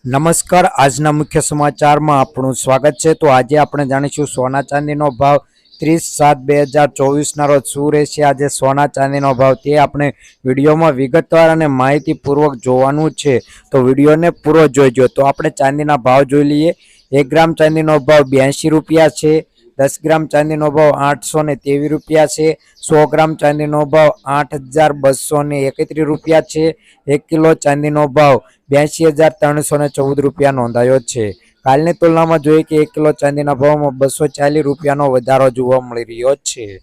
નમસ્કાર, આજના મુખ્ય સમાચારમાં આપણું સ્વાગત છે। તો આજે આપણે જાણીશું સોના ચાંદીનો ભાવ 30/7/2024 રોજ શું રહેશે। આજે સોના ચાંદીનો ભાવ તે આપણે વિડીયોમાં વિગતવાર અને માહિતીપૂર્વક જોવાનું છે, તો વિડીયોને પૂરો જોઈજો। તો આપણે ચાંદીના ભાવ જોઈ લઈએ। 1 ગ્રામ ચાંદીનો ભાવ 82 રૂપિયા છે। 10 ગ્રામ ચાંદીનો ભાવ 823 રૂપિયા છે। 100 ગ્રામ ચાંદીનો ભાવ 8231 રૂપિયા છે। 1 કિલો ચાંદીનો ભાવ 82,314 રૂપિયા નોંધાયો છે। કાલની તુલનામાં જોઈએ કે 1 કિલો ચાંદીના ભાવમાં 240 રૂપિયાનો વધારો જોવા મળી રહ્યો છે।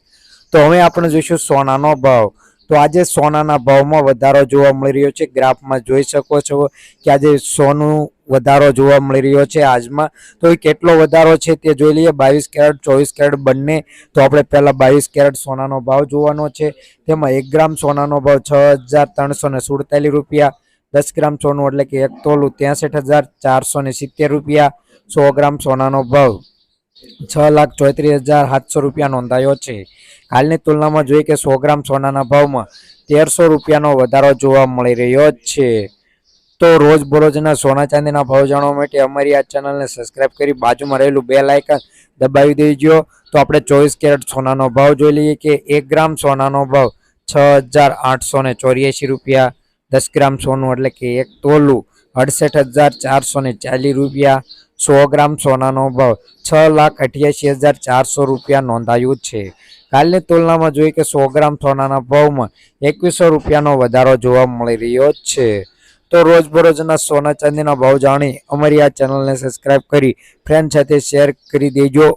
તો હવે આપણે જોઈશું સોનાનો ભાવ। તો આજે સોનાના ભાવમાં વધારો જોવા મળી રહ્યો છે। ગ્રાફમાં જોઈ શકો છો કે આજે સોનું વધારો જોવા મળી રહ્યો છે આજમાં। તો એ કેટલો વધારો છે તે જોઈ લઈએ। 22 કેરેટ 24 કેરેટ બંને। તો આપણે પહેલા 22 કેરેટ સોનાનો ભાવ જોવાનો છે। તેમાં 1 ગ્રામ સોનાનો ભાવ 6,347 રૂપિયા। 10 ગ્રામ સોનું એટલે કે 1 તોલું 63,470 રૂપિયા। 100 ગ્રામ સોનાનો ભાવ 6,34,700 રૂપિયા નોંધાયો છે। હાલની તુલનામાં જોઈએ કે 100 ગ્રામ સોનાના ભાવમાં 1300 રૂપિયાનો વધારો જોવા મળી રહ્યો છે। તો રોજબરોજના સોના ચાંદીના ભાવ જાણવા માટે અમારી આ ચેનલને સબસ્ક્રાઇબ કરી બાજુમાં રહેલું બેલ આઇકન દબાવી દેજો। તો આપણે 24 કેરેટ સોનાનો ભાવ જોઈ લઈએ કે 1 ગ્રામ સોનાનો ભાવ 6,884 રૂપિયા। 10 ગ્રામ સોનું એટલે કે 1 તોલું 68,440 રૂપિયા। 100 ગ્રામ સોનાનો ભાવ 6,88,400 રૂપિયા નોંધાયું છે। કાલની તુલનામાં જોઈએ કે 100 ગ્રામ સોનાના ભાવમાં 2100 રૂપિયાનો વધારો જોવા મળી રહ્યો છે। તો રોજબરોજના સોના ચાંદીના ભાવ જાણી અમારી આ ચેનલને સબસ્ક્રાઇબ કરી ફ્રેન્ડ સાથે શેર કરી દેજો।